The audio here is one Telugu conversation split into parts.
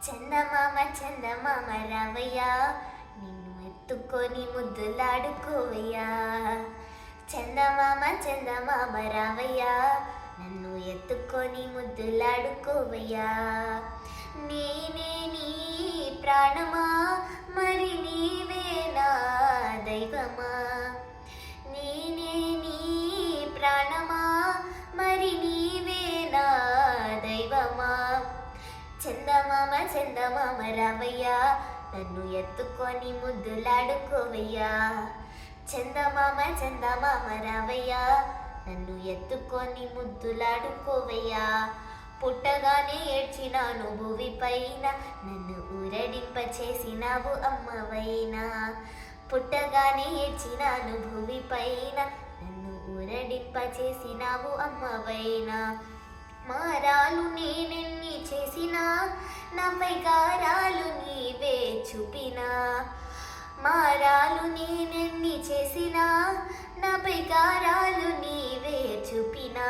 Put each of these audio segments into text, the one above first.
చందమామ చందమామ రావయ్యా, నిన్ను ఎత్తుకొని ముద్దులాడుకోవయ్యా. చందమామ చందమామ రావయ్యా, నన్ను ఎత్తుకొని ముద్దులాడుకోవయ్యా. నేనే నీ ప్రాణమా, మరి నీవే నా దైవమా. నేనే నీ ప్రాణమా, మరి నీవే నా దైవమా. చందమామ చందమామ రావయ్యా, నన్ను ఎత్తుకొని ముద్దులాడుకోవయ్యా. చందమామ చందమామ రావయ్యా, నన్ను ఎత్తుకొని ముద్దులాడుకోవయ్యా. పుట్టగానే ఏడ్చినాను భూమి పైన, నన్ను ఊరడింప చేసినావు అమ్మవైనా. పుట్టగానే ఏడ్చినాను భూమి పైన, నన్ను ఊరడింప చేసినావు అమ్మవైనా. మారాలు నేనెన్ని చేసినా, నాపై గారాలు నీవే చూపినా. మారాలు నేనెన్ని చేసినా, నాపై గారాలు నీవే చూపినా.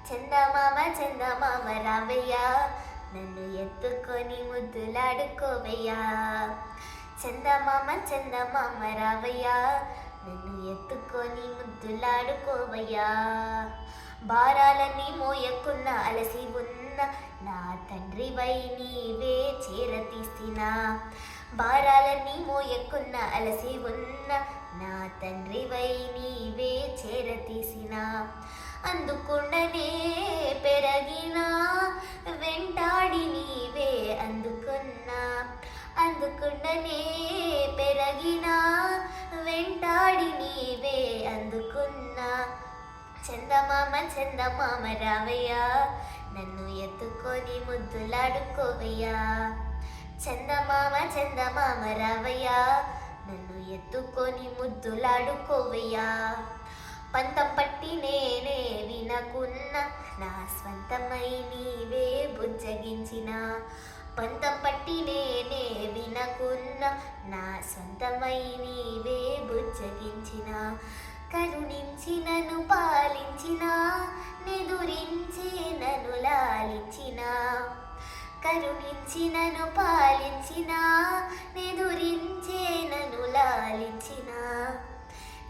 చందమామ చందమామ రావయ్యా, నన్ను ఎత్తుకొని ముద్దులాడుకోవయ్యా. చందమామ చందమామ రావయ్యా, నన్ను ఎత్తుకొని ముద్దులాడుకోవయ్యా. భారాలన్నీ మోయకున్న అలసి ఉన్న నా తండ్రివై నీవే చేరతీసినా. భారాలన్నీ మోయకున్న అలసి ఉన్న నా తండ్రివై నీవే చేరతీసినా. అందుకుండనే పెరగినా, వెంటాడి నీవే అందుకున్నా. అందుకుండనే పెరగినా, వెంటాడి నీవే అందుకున్నా. చందమామ చందమామ రావయ్యా, నన్ను ఎత్తుకొని ముద్దులాడుకోవయ్యా. చందమామ చందమామ రావయ్యా, నన్ను ఎత్తుకొని ముద్దులాడుకోవయ్యా. పంతం పట్టి నేనే వినకున్న, నా స్వంతమై నీవే బుజ్జగించిన. పంతం పట్టి నేనే వినకున్న, నా సొంతమై నీవే బుజ్జగించిన. కరుణించి నన్ను పాలించిన, నిదురించి నన్ను లాలించిన. కరుణించి నన్ను పాలించిన, నిదురించే నన్ను లాలించిన.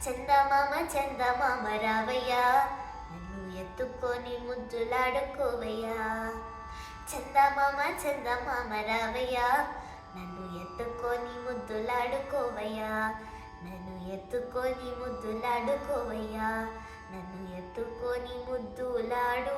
చందమామ చందమామ రావయ్యా, నన్ను ఎత్తుకొని ముద్దులాడుకోవయ్యా. చందమామ చందమామ రావయ్యా, నన్ను ఎత్తుకొని ముద్దులాడుకోవయ్యా. నన్ను ఎత్తుకొని ముద్దులాడుకోవయ్యా. నన్ను ఎత్తుకొని ముద్దులాడుకోవయ్యా.